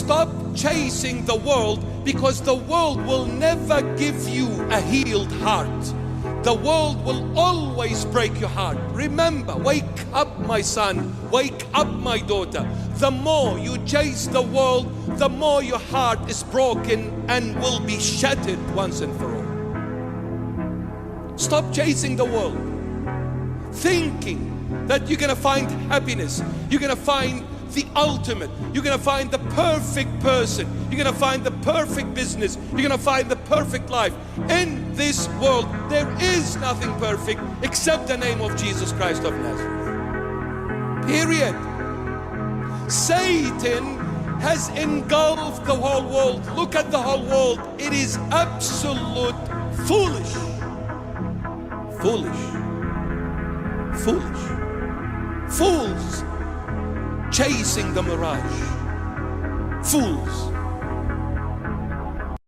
Stop chasing the world, because the world will never give you a healed heart. The world will always break your heart. Remember, wake up, my son, wake up, my daughter. The more you chase the world, the more your heart is broken and will be shattered once and for all. Stop chasing the world, thinking that you're gonna find happiness, you're gonna find the ultimate, you're gonna find the perfect person, you're gonna find the perfect business, you're gonna find the perfect life. In this world, there is nothing perfect except the name of Jesus Christ of Nazareth. Period. Satan has engulfed the whole world. Look at the whole world. It is absolute foolish. Foolish. Foolish. Fools chasing the mirage. Fools.